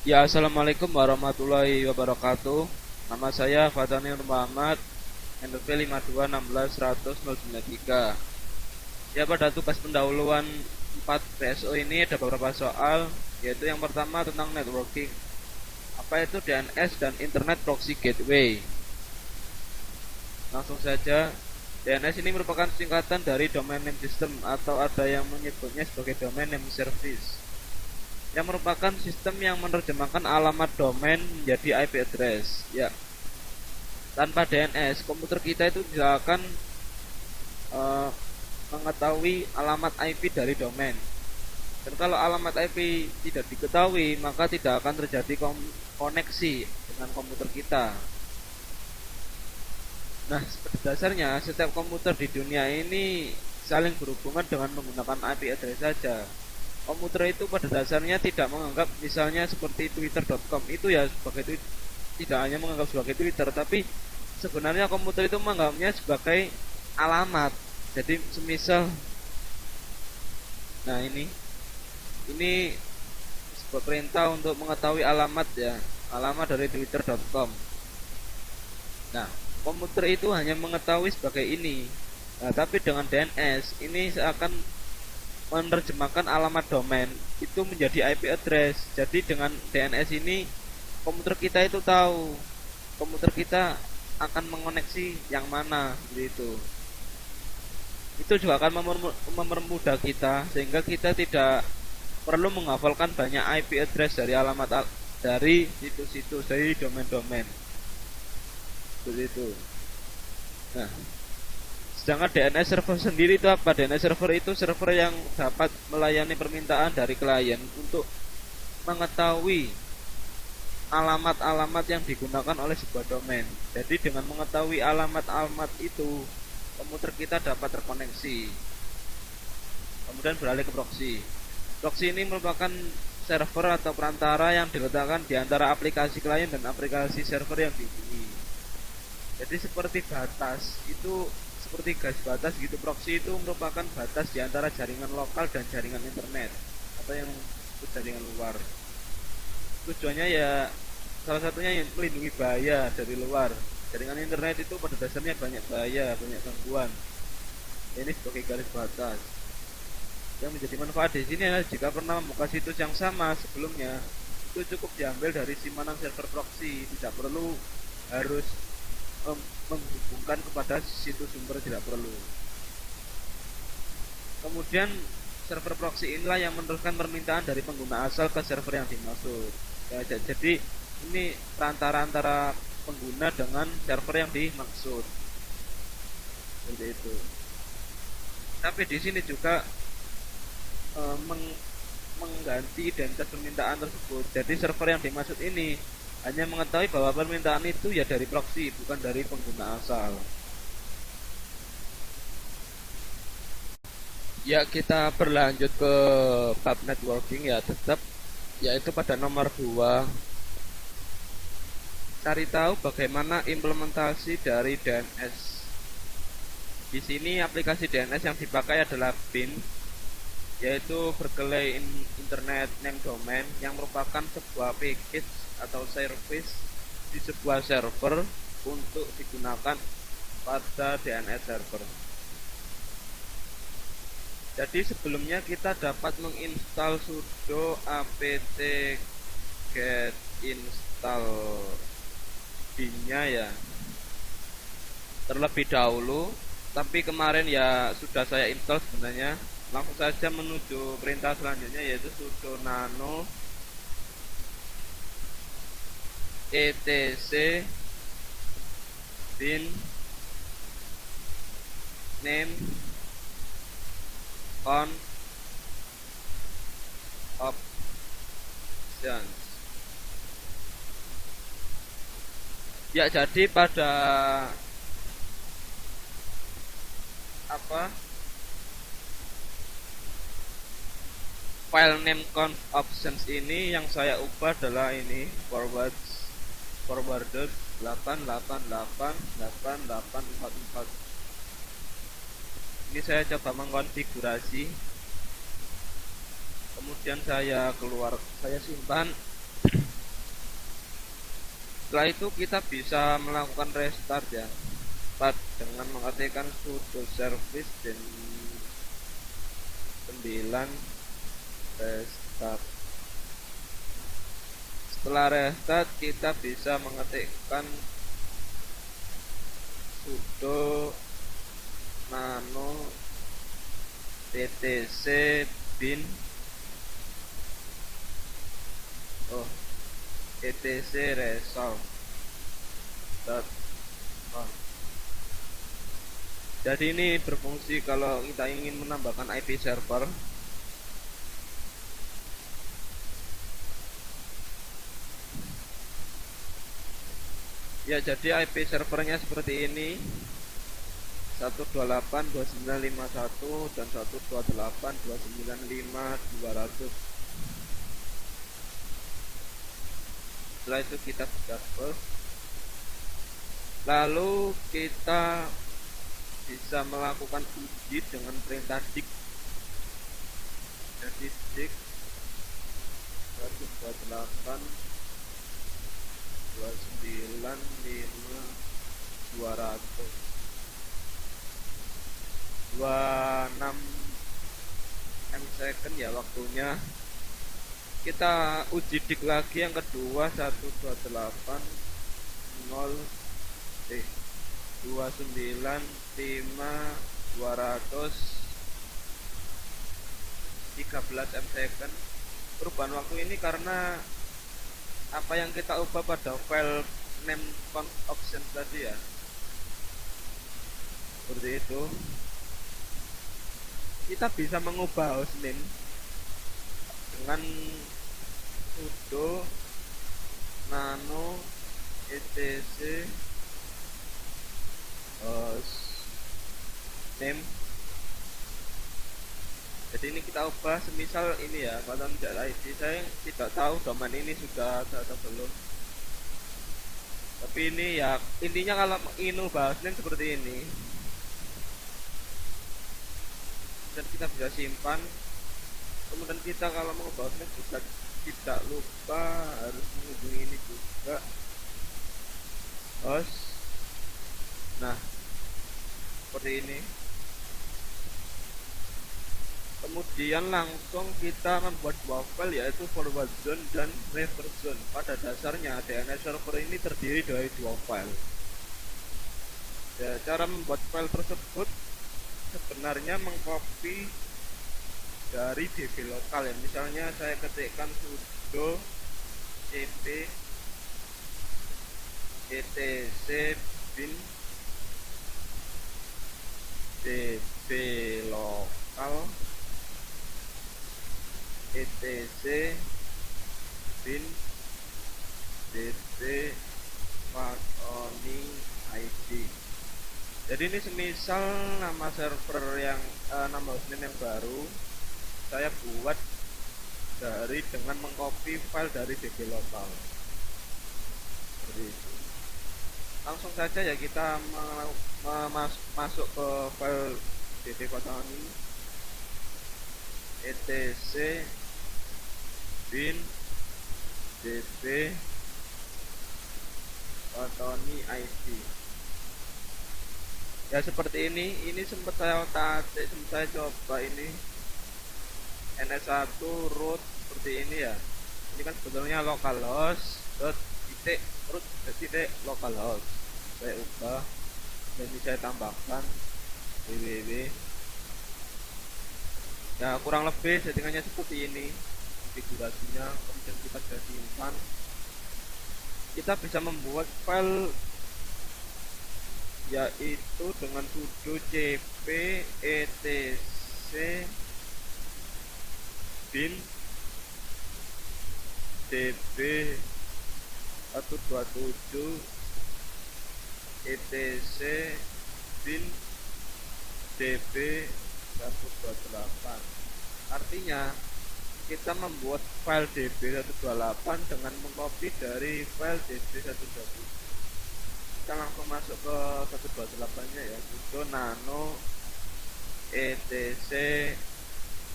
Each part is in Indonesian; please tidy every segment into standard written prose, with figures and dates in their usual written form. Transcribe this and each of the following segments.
Ya, assalamualaikum warahmatullahi wabarakatuh. Nama saya Fatani Nur Muhammad, NPP 5216193. Ya, pada tugas pendahuluan 4 PSO ini ada beberapa soal, yaitu yang pertama tentang networking. Apa itu DNS dan Internet Proxy Gateway? Langsung saja, DNS ini merupakan singkatan dari Domain Name System atau ada yang menyebutnya sebagai Domain Name Service, yang merupakan sistem yang menerjemahkan alamat domain menjadi IP address. Ya, tanpa DNS, komputer kita itu tidak akan uh, mengetahui alamat IP dari domain. Dan kalau alamat IP tidak diketahui, maka tidak akan terjadi koneksi dengan komputer kita. Nah, pada dasarnya setiap komputer di dunia ini saling berhubungan dengan menggunakan IP address saja. Komputer itu pada dasarnya tidak menganggap misalnya seperti twitter.com itu ya sebagai tidak hanya menganggap sebagai Twitter, tapi sebenarnya komputer itu menganggapnya sebagai alamat. Jadi semisal, nah ini sebuah perintah untuk mengetahui alamat ya, alamat dari twitter.com. Nah, komputer itu hanya mengetahui sebagai ini. Nah, tapi dengan DNS ini seakan menerjemahkan alamat domain itu menjadi IP address. Jadi dengan DNS ini komputer kita itu tahu komputer kita akan mengoneksi yang mana gitu. Itu juga akan mempermudah kita sehingga kita tidak perlu menghafalkan banyak IP address dari alamat dari situs-situs dari domain-domain seperti itu. Nah, sedangkan DNS server sendiri itu apa? DNS server itu server yang dapat melayani permintaan dari klien untuk mengetahui alamat-alamat yang digunakan oleh sebuah domain. Jadi dengan mengetahui alamat-alamat itu, komputer kita dapat terkoneksi. Kemudian beralih ke proxy. Proxy ini merupakan server atau perantara yang diletakkan di antara aplikasi klien dan aplikasi server yang dihubungi. Jadi seperti batas, itu seperti garis batas gitu. Proxy itu merupakan batas di antara jaringan lokal dan jaringan internet atau yang jaringan luar. Tujuannya ya salah satunya yang melindungi bahaya dari luar. Jaringan internet itu pada dasarnya banyak bahaya, banyak gangguan. Ini sebagai garis batas. Yang menjadi manfaat di sini adalah jika pernah membuka situs yang sama sebelumnya, itu cukup diambil dari simpanan server proxy, tidak perlu harus menghubungkan kepada situs sumber, tidak perlu. Kemudian server proxy inilah yang meneruskan permintaan dari pengguna asal ke server yang dimaksud. Ya, jadi ini perantara antara pengguna dengan server yang dimaksud. Seperti itu. Tapi di sini juga mengganti identitas permintaan tersebut. Jadi server yang dimaksud ini hanya mengetahui bahwa permintaan itu ya dari proxy, bukan dari pengguna asal. Ya, kita berlanjut ke bab networking ya, tetap yaitu pada nomor 2, cari tahu bagaimana implementasi dari DNS. Di sini aplikasi DNS yang dipakai adalah BIN, yaitu Berkeley Internet Name Domain, yang merupakan sebuah package atau service di sebuah server untuk digunakan pada DNS server. Jadi sebelumnya kita dapat menginstal sudo apt get install bin-nya ya terlebih dahulu, tapi kemarin ya sudah saya install sebenarnya. Langsung saja menuju perintah selanjutnya, yaitu sudo nano etc bin name on options. Ya, jadi pada file name conf options ini yang saya ubah adalah ini forwarded 8888844. Ini saya coba mengkonfigurasi, kemudian saya simpan. Setelah itu kita bisa melakukan restart ya, dengan mengetikkan sudo service dan 9 restart. Setelah restart kita bisa mengetikkan sudo nano etc bin etc resolve. Jadi ini berfungsi kalau kita ingin menambahkan IP server. Ya, jadi IP servernya seperti ini: 128.2951 dan 128.295200. Setelah itu kita buka post, lalu kita bisa melakukan uji dengan perintah dik. Jadi dik 128 295 200 26 ms ya waktunya. Kita uji dik lagi yang kedua 128 0 295 200 13 ms. Perubahan waktu ini karena apa yang kita ubah pada file name conf option tadi ya, seperti itu. Kita bisa mengubah hostname dengan sudo nano etc hostname. Jadi ini kita ubah, semisal ini ya, kalau tidak ID, saya tidak tahu domain ini sudah ada atau belum. Tapi ini ya intinya kalau ingin ubah hostname seperti ini. Dan kita bisa simpan. Kemudian kita kalau mengubah hostname juga tidak lupa harus menghubungi ini juga, host. Nah, seperti ini. Kemudian langsung kita membuat dua file, yaitu forward zone dan reverse zone. Pada dasarnya DNS server ini terdiri dari dua file. Ya, cara membuat file tersebut sebenarnya mengcopy dari DB lokal ya. Misalnya saya ketikkan sudo cp etc bin db lokal etc bin db patoni id. Jadi ini semisal nama server yang nama hostname yang baru saya buat dengan mengcopy file dari db lokal, seperti itu. Langsung saja ya kita masuk ke file db patoni etc bin db patoni id. Ya seperti ini sempat saya coba ini ns1 root seperti ini ya. Ini kan sebetulnya localhost root localhost. Saya ubah dan ini saya tambahkan www. Ya kurang lebih settingannya seperti ini konfigurasinya. Kemudian kita sudah simpan, kita bisa membuat file yaitu dengan sudo cp etc bin db 127 etc bin db 128. Artinya kita membuat file db128 dengan mengcopy dari file db127. Kita langsung masuk ke 128 nya ya, sudo nano etc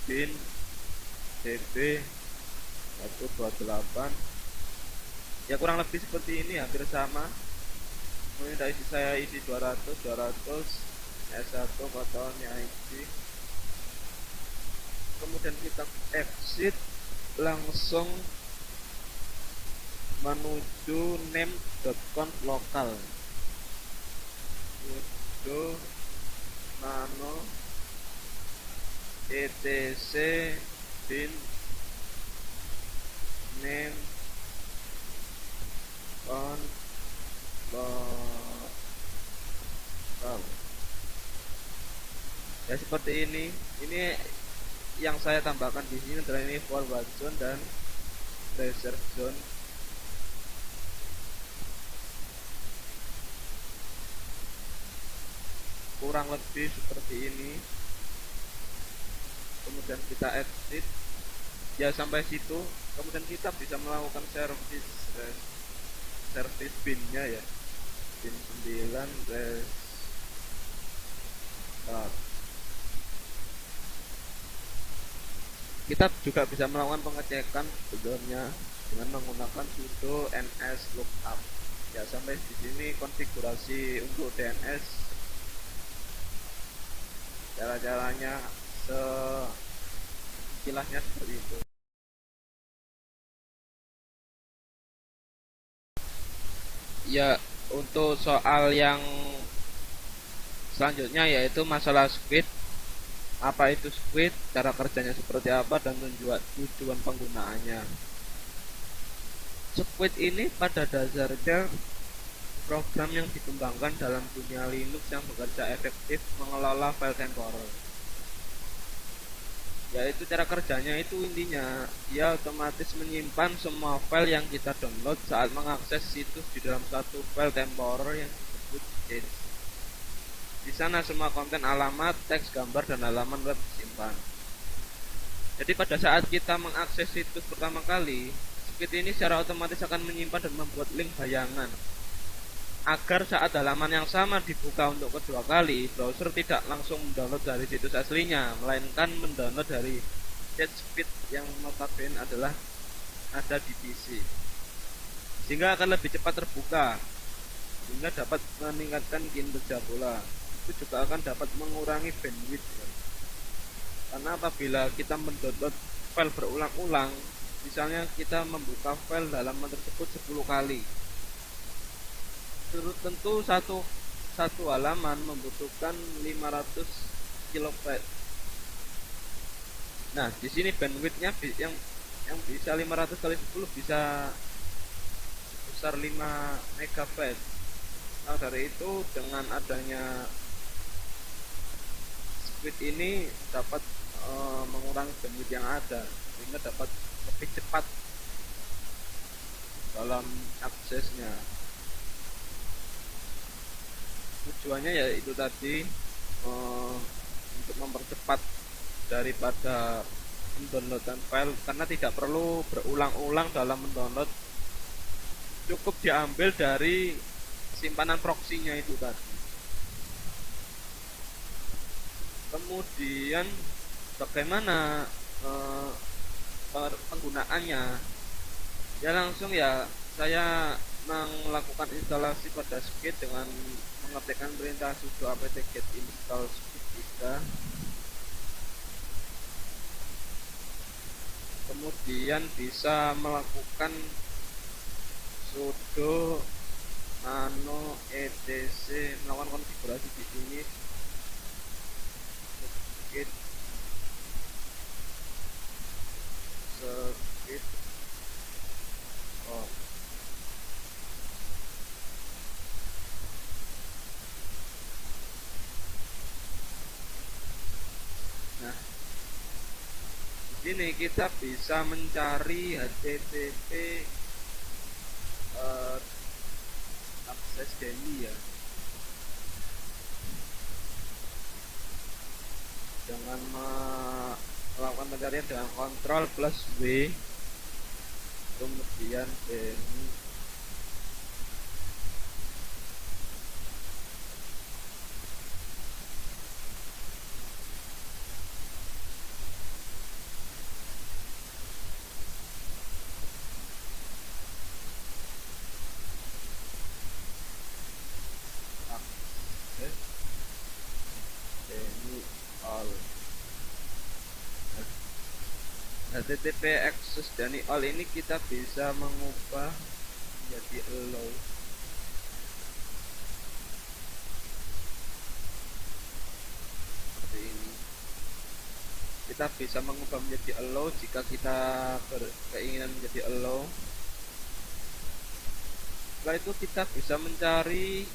bin db 128 Ya kurang lebih seperti ini, hampir sama. Kemudian isi saya isi 200 S1 fotonya isi, kemudian kita exit, langsung menuju name.conf lokal, sudo nano etc bin name conf lokal. Ya seperti ini yang saya tambahkan di sini adalah ini forward zone dan reserve zone. Kurang lebih seperti ini. Kemudian kita exit ya sampai situ. Kemudian kita bisa melakukan service binnya ya, bin 9 restart. Kita juga bisa melakukan pengecekan sebelumnya dengan menggunakan sudo ns lookup. Ya sampai di sini konfigurasi untuk DNS, cara-caranya sekilasnya seperti itu. Ya untuk soal yang selanjutnya yaitu masalah Squid. Apa itu Squid, cara kerjanya seperti apa, dan tujuan penggunaannya. Squid ini pada dasarnya program yang dikembangkan dalam dunia Linux yang bekerja efektif mengelola file temporer. Yaitu cara kerjanya itu intinya dia otomatis menyimpan semua file yang kita download saat mengakses situs di dalam satu file temporer yang disebut disk. Di sana semua konten, alamat, teks, gambar, dan halaman web disimpan. Jadi pada saat kita mengakses situs pertama kali, Squid ini secara otomatis akan menyimpan dan membuat link bayangan agar saat halaman yang sama dibuka untuk kedua kali, browser tidak langsung mendownload dari situs aslinya, melainkan mendownload dari Squid yang notabene adalah ada di PC, sehingga akan lebih cepat terbuka, sehingga dapat meningkatkan kinerja pula. Itu juga akan dapat mengurangi bandwidth ya. Karena apabila kita mendownload file berulang-ulang, misalnya kita membuka file halaman tersebut 10 kali, tentu satu halaman membutuhkan 500 kilobyte. Nah, di sini bandwidthnya yang bisa 500 kali 10 bisa besar 5 megabyte. Nah, dari itu dengan adanya Squid ini dapat mengurangi bandwidth yang ada, sehingga dapat lebih cepat dalam aksesnya. Tujuannya ya itu tadi, untuk mempercepat daripada mendownloadan file, karena tidak perlu berulang-ulang dalam mendownload, cukup diambil dari simpanan proxy-nya itu tadi. Kemudian bagaimana penggunaannya? Ya langsung ya saya melakukan instalasi pada Squid dengan mengetikkan perintah sudo apt-get install Squid 3. Kemudian bisa melakukan sudo nano etc, melakukan konfigurasi di sini Squid oh. Nah, di sini kita bisa mencari HTTP akses DNI ya, dengan melakukan pencarian dengan Ctrl plus W, kemudian DNI. HTTP access dari all ini kita bisa mengubah menjadi allow. Seperti ini. Kita bisa mengubah menjadi allow jika kita berkeinginan menjadi allow. Setelah itu kita bisa mencari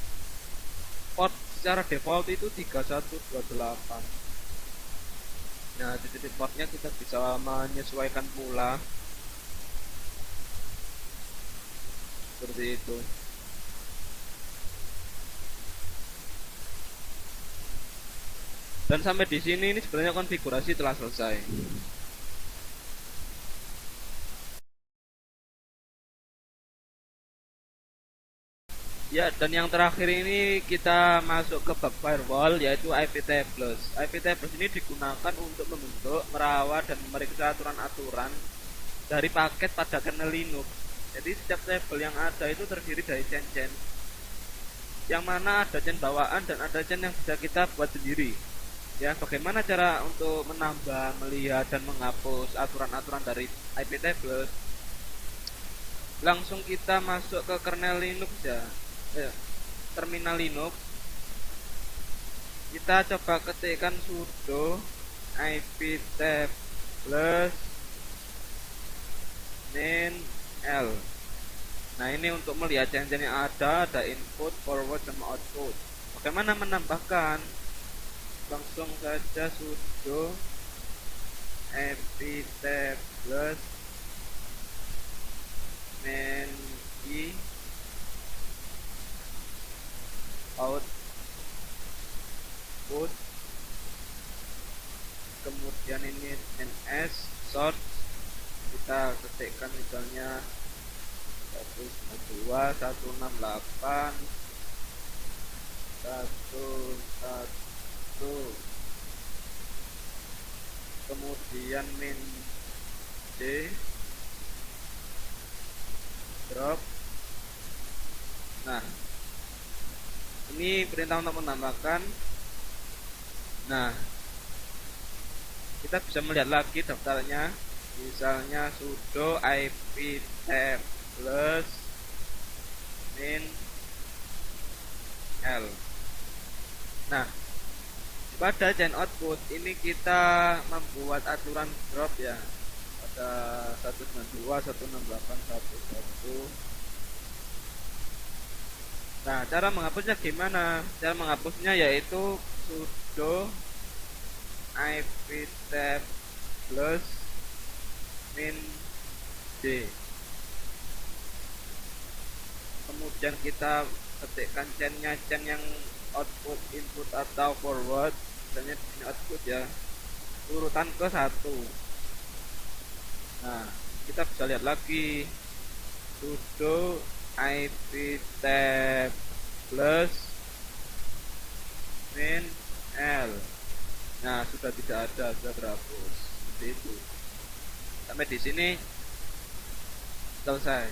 port secara default itu 3128. Nah, di titik portnya kita bisa menyesuaikan pula seperti itu. Dan sampai di sini ini sebenarnya konfigurasi telah selesai. Ya, dan yang terakhir ini kita masuk ke bab firewall, yaitu IP tables. IP tables ini digunakan untuk membentuk, merawat, dan memeriksa aturan-aturan dari paket pada kernel Linux. Jadi setiap table yang ada itu terdiri dari chain-chain, yang mana ada chain bawaan dan ada chain yang bisa kita buat sendiri. Ya, bagaimana cara untuk menambah, melihat, dan menghapus aturan-aturan dari IP tables? Langsung kita masuk ke kernel Linux ya. Terminal Linux, kita coba ketikkan sudo iptables min l. Nah, ini untuk melihat chain yang ada input, forward, sama output. Bagaimana menambahkan? Langsung saja sudo iptables min i output, kemudian ini ns source, kita ketikkan misalnya 192.168.1.1, kemudian min d drop. Nah, ini perintah untuk menambahkan. Nah, kita bisa melihat lagi daftarnya, misalnya sudo iptables min l. Nah, pada chain output ini kita membuat aturan drop ya, pada 192.168.1.1. Nah, cara menghapusnya gimana? Cara menghapusnya yaitu sudo iptables min d. Kemudian kita ketikkan chainnya, chain yang output, input, atau forward. Misalnya ini output ya, urutan ke 1. Nah, kita bisa lihat lagi sudo iptables min l. Nah, sudah tidak ada, sudah terhapus. Seperti itu. Sampai di sini selesai.